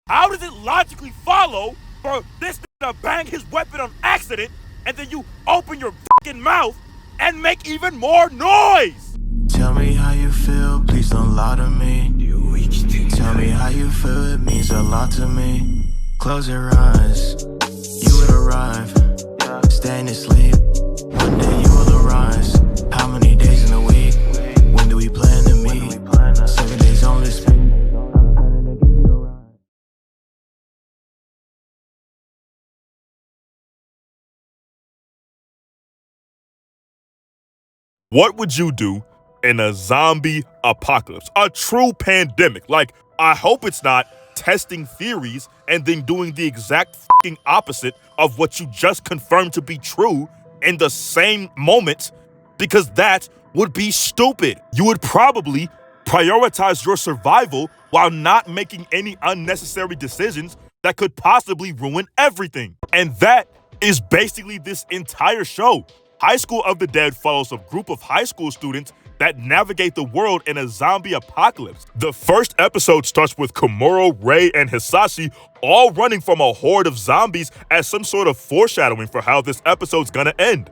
How does it logically follow for this to bang his weapon on accident and then you open your fucking mouth and make even more noise? Tell me how you feel, please don't lie to me. Tell me how you feel, it means a lot to me. Close your eyes, you will arrive. Staying asleep, one day you will arise. How many days in a week? When do we plan to meet? 7 days on this week. What would you do in a zombie apocalypse? A true pandemic. Like, I hope it's not testing theories and then doing the exact fucking opposite of what you just confirmed to be true in the same moment, because that would be stupid. You would probably prioritize your survival while not making any unnecessary decisions that could possibly ruin everything. And that is basically this entire show. High School of the Dead follows a group of high school students that navigate the world in a zombie apocalypse. The first episode starts with Komuro, Rei, and Hisashi all running from a horde of zombies as some sort of foreshadowing for how this episode's gonna end.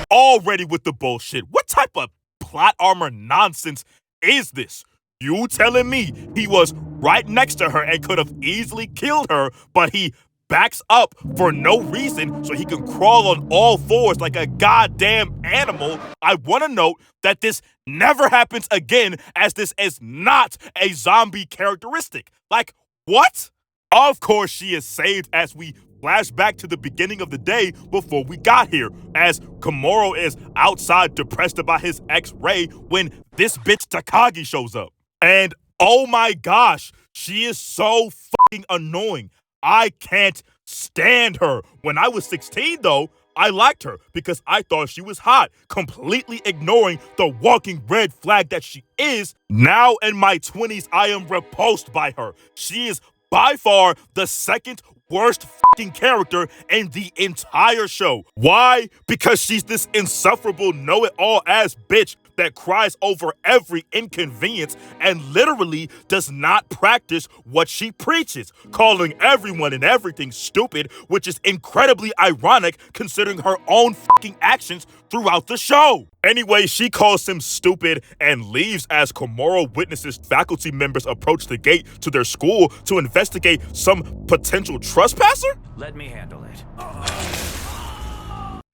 Already with the bullshit. What type of plot armor nonsense is this? You telling me he was right next to her and could have easily killed her, but he backs up for no reason so he can crawl on all fours like a goddamn animal? I want to note that this never happens again, as this is not a zombie characteristic. Like, what? Of course she is saved as we flash back to the beginning of the day before we got here, as Komuro is outside depressed about his ex Rei when this bitch Takagi shows up. And oh my gosh, she is so fucking annoying. I can't stand her. When I was 16 though, I liked her because I thought she was hot, completely ignoring the walking red flag that she is. Now in my 20s, I am repulsed by her. She is by far the second worst fucking character in the entire show. Why? Because she's this insufferable know-it-all ass bitch that cries over every inconvenience and literally does not practice what she preaches, calling everyone and everything stupid, which is incredibly ironic considering her own fucking actions throughout the show. Anyway, she calls him stupid and leaves as Komuro witnesses faculty members approach the gate to their school to investigate some potential trespasser? Let me handle it.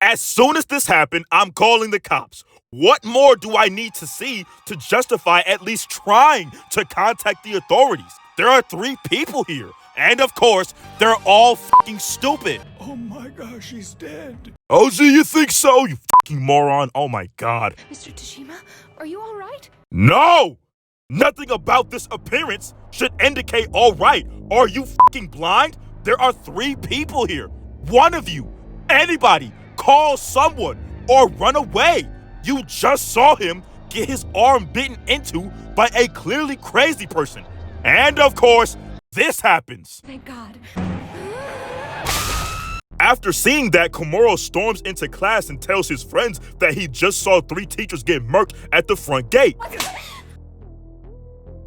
As soon as this happened, I'm calling the cops. What more do I need to see to justify at least trying to contact the authorities? There are 3 people here, and of course, they're all fucking stupid. Oh my gosh, she's dead. Oh, gee, you think so, you fucking moron? Oh my god. Mr. Tashima, are you all right? No! Nothing about this appearance should indicate all right. Are you fucking blind? There are 3 people here. One of you, anybody, call someone or run away. You just saw him get his arm bitten into by a clearly crazy person. And of course, this happens. Thank God. After seeing that, Komuro storms into class and tells his friends that he just saw 3 teachers get murked at the front gate.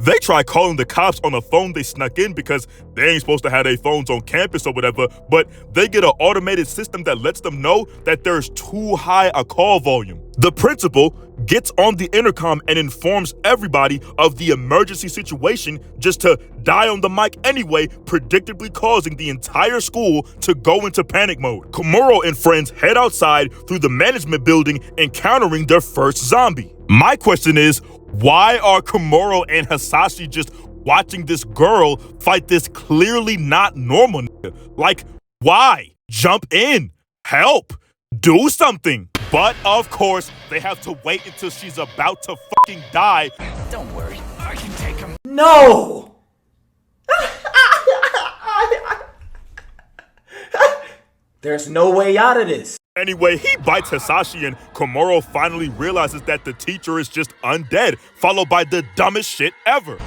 They try calling the cops on a phone they snuck in because they ain't supposed to have their phones on campus or whatever, but they get an automated system that lets them know that there's too high a call volume. The principal gets on the intercom and informs everybody of the emergency situation just to die on the mic anyway, predictably causing the entire school to go into panic mode. Komuro and friends head outside through the management building, encountering their first zombie. My question is, why are Komuro and Hisashi just watching this girl fight this clearly not normal nigga? Like, why? Jump in. Help. Do something. But of course, they have to wait until she's about to fucking die. Don't worry, I can take him. No! There's no way out of this. Anyway, he bites Hisashi and Komuro finally realizes that the teacher is just undead, followed by the dumbest shit ever.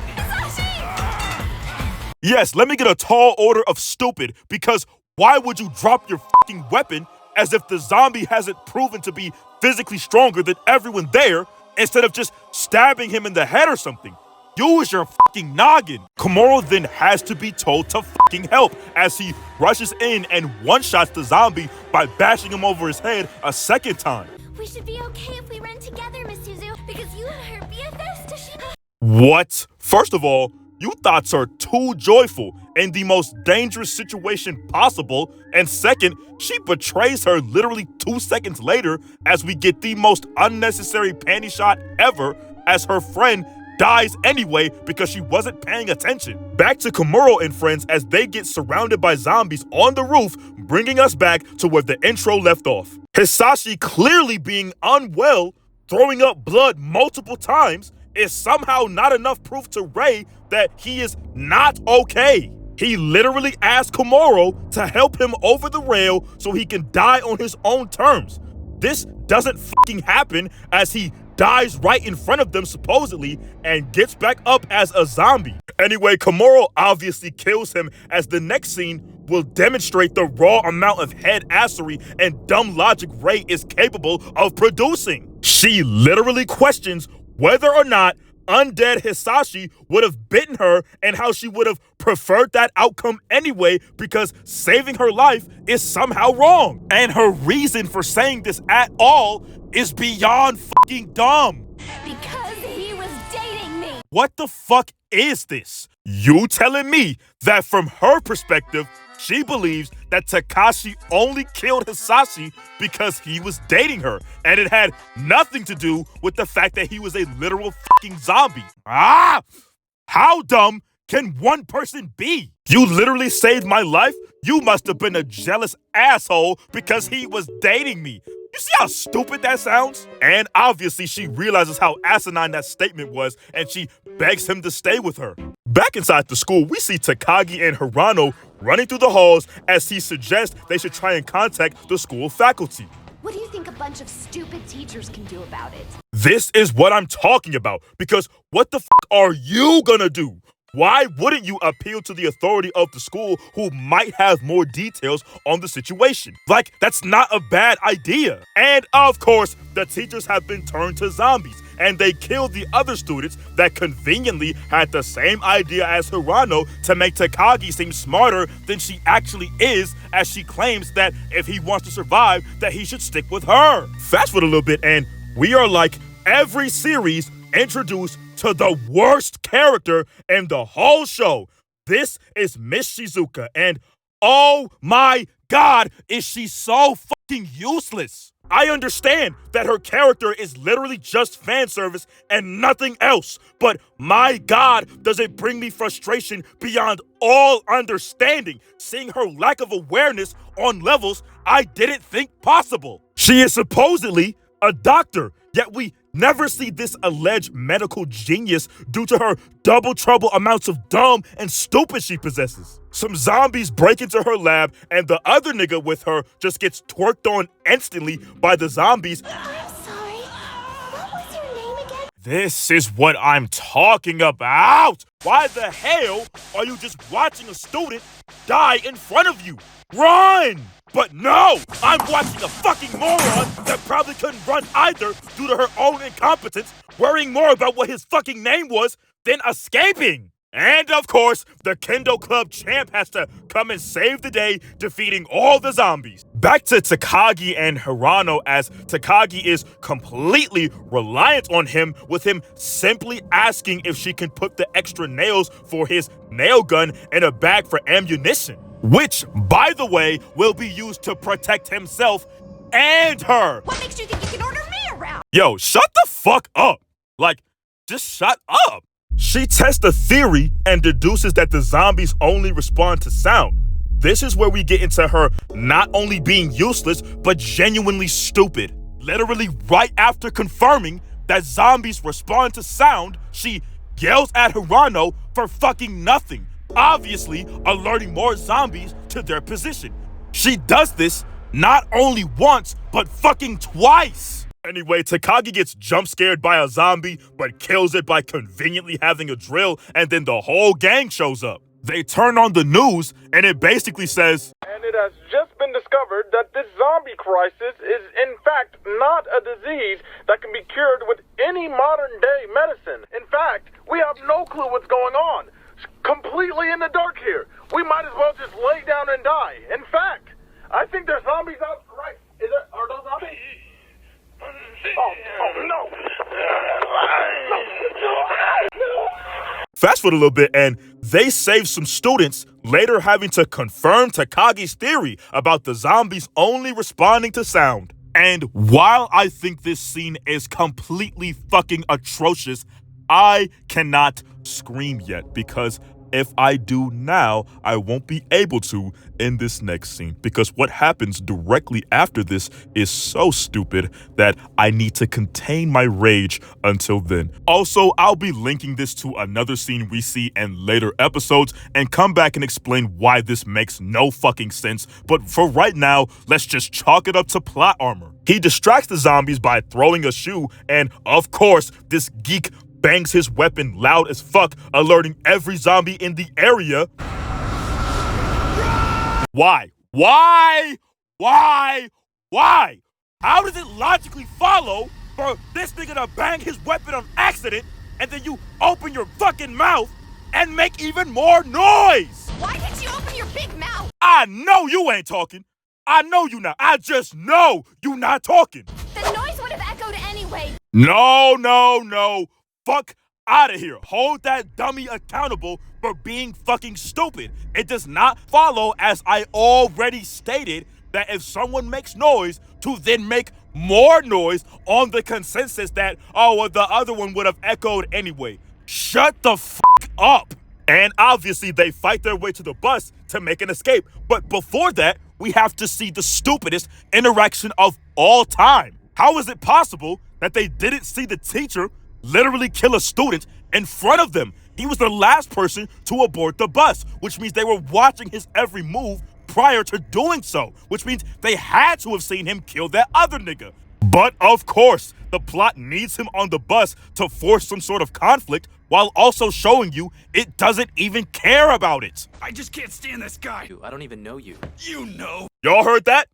Yes, let me get a tall order of stupid, because why would you drop your fucking weapon as if the zombie hasn't proven to be physically stronger than everyone there instead of just stabbing him in the head or something. Use your fucking noggin. Komuro then has to be told to fucking help as he rushes in and one-shots the zombie by bashing him over his head a second time. We should be okay if we run together, Miss Suzu, because you and her BFS, Tashina. What? First of all, you thoughts are too joyful in the most dangerous situation possible, and second, she betrays her literally 2 seconds later as we get the most unnecessary panty shot ever as her friend dies anyway because she wasn't paying attention. Back to Komuro and friends as they get surrounded by zombies on the roof, bringing us back to where the intro left off. Hisashi, clearly being unwell, throwing up blood multiple times, is somehow not enough proof to Rei that he is not okay. He literally asked Komuro to help him over the rail so he can die on his own terms. This doesn't fucking happen as he dies right in front of them supposedly and gets back up as a zombie. Anyway, Komuro obviously kills him as the next scene will demonstrate the raw amount of head assery and dumb logic Rei is capable of producing. She literally questions whether or not undead Hisashi would have bitten her and how she would have preferred that outcome anyway because saving her life is somehow wrong. And her reason for saying this at all is beyond fucking dumb. Because he was dating me. What the fuck is this? You telling me that from her perspective, she believes that Takashi only killed Hisashi because he was dating her, and it had nothing to do with the fact that he was a literal fucking zombie. Ah! How dumb can one person be? You literally saved my life? You must have been a jealous asshole because he was dating me. You see how stupid that sounds? And obviously she realizes how asinine that statement was and she begs him to stay with her. Back inside the school, we see Takagi and Hirano running through the halls as he suggests they should try and contact the school faculty. What do you think a bunch of stupid teachers can do about it? This is what I'm talking about, because what the fuck are you gonna do? Why wouldn't you appeal to the authority of the school who might have more details on the situation? Like, that's not a bad idea. And of course, the teachers have been turned to zombies, and they killed the other students that conveniently had the same idea as Hirano to make Takagi seem smarter than she actually is, as she claims that if he wants to survive, that he should stick with her. Fast forward a little bit, and we are like every series introduced to the worst character in the whole show. This is Miss Shizuka, and oh my god, is she so fucking useless. I understand that her character is literally just fan service and nothing else, but my god, does it bring me frustration beyond all understanding, seeing her lack of awareness on levels I didn't think possible. She is supposedly a doctor, yet we never see this alleged medical genius due to her double trouble amounts of dumb and stupid she possesses. Some zombies break into her lab and the other nigga with her just gets twerked on instantly by the zombies. I'm sorry. What was your name again? This is what I'm talking about. Why the hell are you just watching a student die in front of you? Run! But no, I'm watching a fucking moron that probably couldn't run either due to her own incompetence, worrying more about what his fucking name was than escaping. And of course, the Kendo Club champ has to come and save the day, defeating all the zombies. Back to Takagi and Hirano, as Takagi is completely reliant on him, with him simply asking if she can put the extra nails for his nail gun in a bag for ammunition, which, by the way, will be used to protect himself and her. What makes you think you can order me around? Yo, shut the fuck up. Like, just shut up. She tests a theory and deduces that the zombies only respond to sound. This is where we get into her not only being useless, but genuinely stupid. Literally right after confirming that zombies respond to sound, she yells at Hirano for fucking nothing, obviously alerting more zombies to their position. She does this not only once, but fucking twice. Anyway, Takagi gets jump scared by a zombie, but kills it by conveniently having a drill, and then the whole gang shows up. They turn on the news, and it basically says, And it has just been discovered that this zombie crisis is in fact not a disease that can be cured with any modern day medicine. In fact, we have no clue what's going on. It's completely in the dark here. We might as well just lay down and die. In fact, I think there's zombies out right. Are those zombies? Oh no. Fast forward a little bit, and they save some students, later having to confirm Takagi's theory about the zombies only responding to sound. And while I think this scene is completely fucking atrocious, I cannot scream yet, because if I do now, I won't be able to in this next scene, because what happens directly after this is so stupid that I need to contain my rage until then. Also, I'll be linking this to another scene we see in later episodes and come back and explain why this makes no fucking sense, but for right now, let's just chalk it up to plot armor. He distracts the zombies by throwing a shoe, and of course, this geek bangs his weapon loud as fuck, alerting every zombie in the area. Why? Why? Why? Why? How does it logically follow for this nigga to bang his weapon on accident and then you open your fucking mouth and make even more noise? Why did you open your big mouth? I know you ain't talking. I know you not. I just know you not talking. The noise would have echoed anyway. No. Fuck out of here. Hold that dummy accountable for being fucking stupid. It does not follow, as I already stated, that if someone makes noise, to then make more noise on the consensus that, oh, well, the other one would have echoed anyway. Shut the fuck up. And obviously they fight their way to the bus to make an escape. But before that, we have to see the stupidest interaction of all time. How is it possible that they didn't see the teacher literally kill a student in front of them? He was the last person to abort the bus, which means they were watching his every move prior to doing so, which means they had to have seen him kill that other nigga. But of course, the plot needs him on the bus to force some sort of conflict while also showing you it doesn't even care about it. I just can't stand this guy. I don't even know you. You know. Y'all heard that?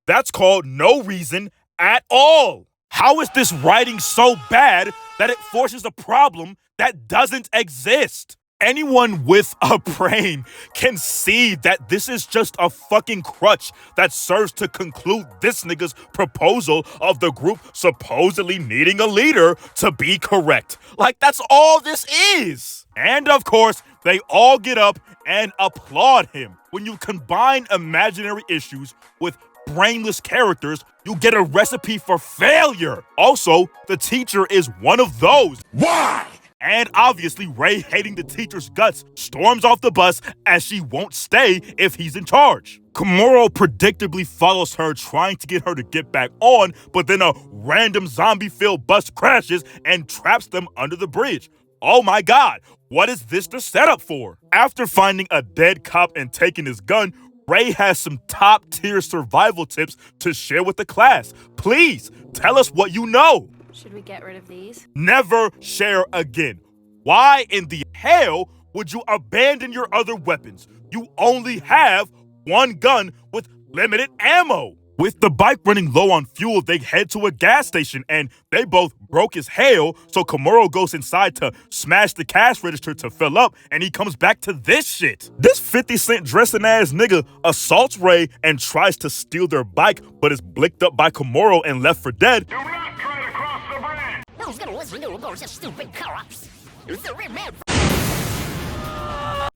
That's called no reason at all. How is this writing so bad that it forces a problem that doesn't exist? Anyone with a brain can see that this is just a fucking crutch that serves to conclude this nigga's proposal of the group supposedly needing a leader to be correct. Like, that's all this is. And of course, they all get up and applaud him. When you combine imaginary issues with brainless characters, you get a recipe for failure. Also, the teacher is one of those. Why? And obviously, Ray, hating the teacher's guts, storms off the bus as she won't stay if he's in charge. Komuro predictably follows her, trying to get her to get back on, but then a random zombie-filled bus crashes and traps them under the bridge. Oh my god, what is this the setup for? After finding a dead cop and taking his gun, Ray has some top-tier survival tips to share with the class. Please, tell us what you know. Should we get rid of these? Never share again. Why in the hell would you abandon your other weapons? You only have one gun with limited ammo. With the bike running low on fuel, they head to a gas station and they both broke as hell, so Komuro goes inside to smash the cash register to fill up, and he comes back to this shit. This 50 Cent dressing ass nigga assaults Ray and tries to steal their bike, but is blicked up by Komuro and left for dead. Do not try to cross the bridge. Who's gonna listen to a bunch of stupid cops?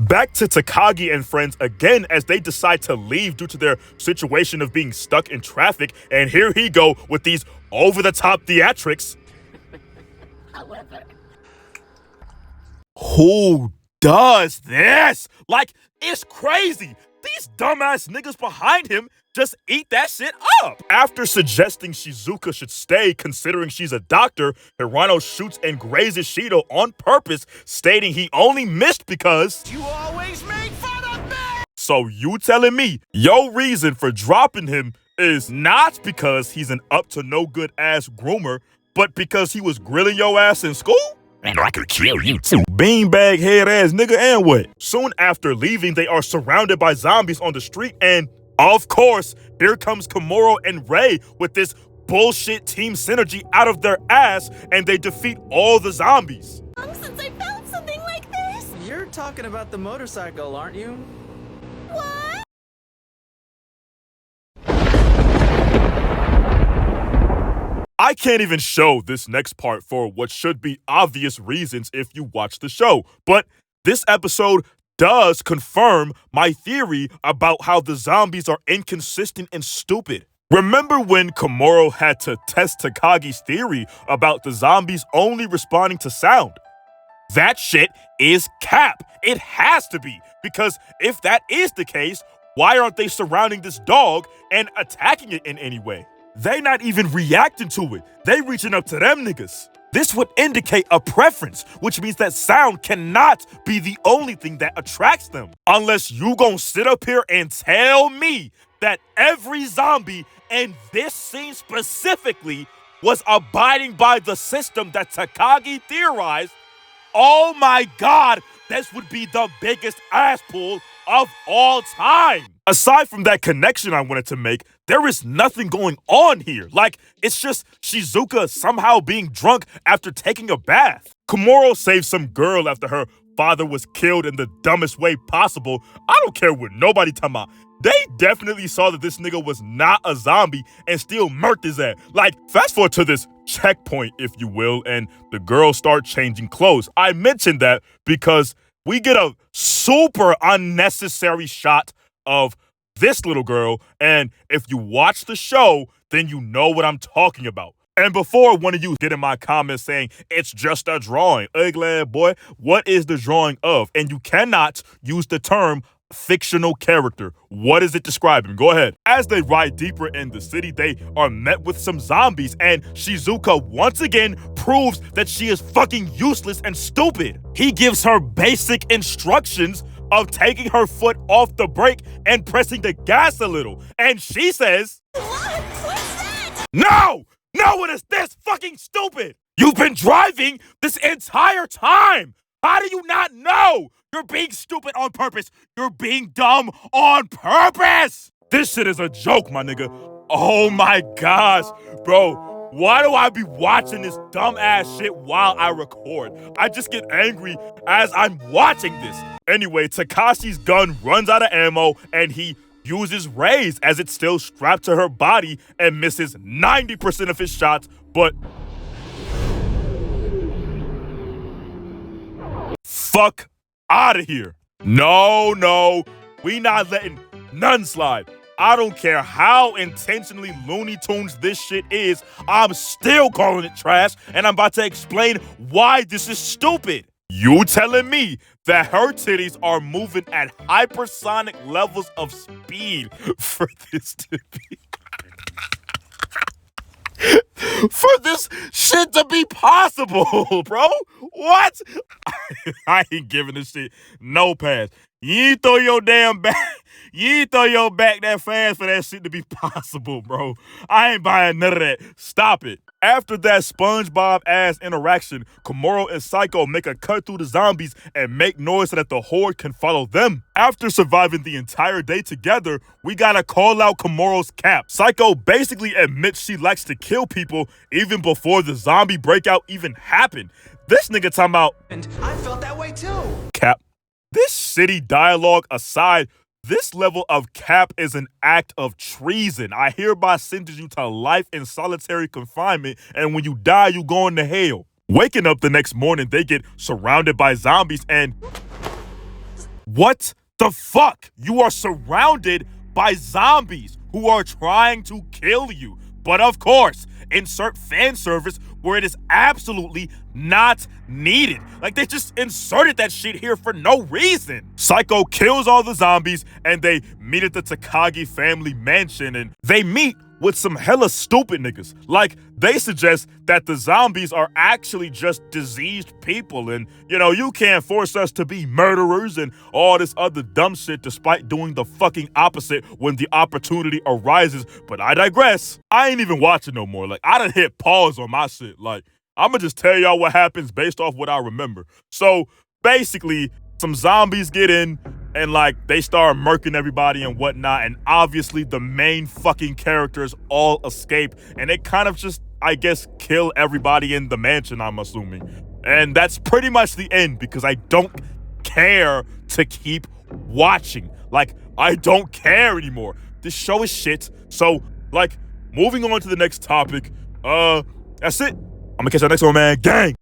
Back to Takagi and friends again as they decide to leave due to their situation of being stuck in traffic, and here he go with these over-the-top theatrics. Who does this? Like, it's crazy. These dumbass niggas behind him just eat that shit up. After suggesting Shizuka should stay, considering she's a doctor, Hirano shoots and grazes Shido on purpose, stating he only missed because You always make fun of me! So you telling me your reason for dropping him is not because he's an up-to-no-good ass groomer, but because he was grilling your ass in school? And I could kill you too. Beanbag head ass nigga, and what? Soon after leaving, they are surrounded by zombies on the street, and Of course, here comes Komuro and Ray with this bullshit team synergy out of their ass, and they defeat all the zombies. Since I found something like this. You're talking about the motorcycle, aren't you? What? I can't even show this next part for what should be obvious reasons if you watch the show, but this episode does confirm my theory about how the zombies are inconsistent and stupid. Remember when Komuro had to test Takagi's theory about the zombies only responding to sound? That shit is cap. It has to be, because if that is the case, why aren't they surrounding this dog and attacking it in any way? They not even reacting to it. They reaching up to them niggas. This would indicate a preference, which means that sound cannot be the only thing that attracts them. Unless you gon' sit up here and tell me that every zombie in this scene specifically was abiding by the system that Takagi theorized. Oh my God, this would be the biggest ass pull of all time. Aside from that connection I wanted to make, there is nothing going on here. Like, it's just Shizuka somehow being drunk after taking a bath. Komuro saved some girl after her father was killed in the dumbest way possible. I don't care what nobody talking about. They definitely saw that this nigga was not a zombie and still murked his ass. Like, fast forward to this checkpoint, if you will, and the girls start changing clothes. I mentioned that because we get a super unnecessary shot of this little girl, and if you watch the show, then you know what I'm talking about. And before one of you get in my comments saying, it's just a drawing, ugly boy, what is the drawing of? And you cannot use the term fictional character. What is it describing? Go ahead. As they ride deeper in the city, they are met with some zombies, and Shizuka once again proves that she is fucking useless and stupid. He gives her basic instructions of taking her foot off the brake and pressing the gas a little. And she says, What? What's that? No! No, it is this fucking stupid! You've been driving this entire time! How do you not know? You're being stupid on purpose. You're being dumb on purpose! This shit is a joke, my nigga. Oh my gosh, bro. Why do I be watching this dumbass shit while I record? I just get angry as I'm watching this. Anyway, Takashi's gun runs out of ammo and he uses Ray's as it's still strapped to her body and misses 90% of his shots, but fuck out of here. No, we not letting none slide. I don't care how intentionally Looney Tunes this shit is, I'm still calling it trash, and I'm about to explain why this is stupid. You telling me that her titties are moving at hypersonic levels of speed for this to be... for this shit to be possible, bro? What? I ain't giving this shit no pass. You ain't throw your damn back. You ain't throw your back that fast for that shit to be possible, bro. I ain't buying none of that. Stop it. After that SpongeBob-ass interaction, Komuro and Psycho make a cut through the zombies and make noise so that the horde can follow them. After surviving the entire day together, we gotta call out Komuro's cap. Psycho basically admits she likes to kill people even before the zombie breakout even happened. This nigga talking about, And I felt that way too. cap. This shitty dialogue aside, this level of cap is an act of treason. I hereby sentence you to life in solitary confinement, and when you die, you going to hell. Waking up the next morning, they get surrounded by zombies and... What the fuck? You are surrounded by zombies who are trying to kill you. But of course, insert fan service where it is absolutely not needed. Like, they just inserted that shit here for no reason. Psycho kills all the zombies and they meet at the Takagi family mansion, and they meet with some hella stupid niggas. Like, they suggest that the zombies are actually just diseased people and, you know, you can't force us to be murderers and all this other dumb shit despite doing the fucking opposite when the opportunity arises. But I digress. I ain't even watching no more. Like, I done hit pause on my shit. Like, I'ma just tell y'all what happens based off what I remember. So, basically, some zombies get in and like they start murking everybody and whatnot, and obviously the main fucking characters all escape, and they kind of just, I guess, kill everybody in the mansion, I'm assuming. And that's pretty much the end, because I don't care to keep watching. Like, I don't care anymore. This show is shit. So, like, moving on to the next topic, that's it. I'm gonna catch you next one, man. Gang!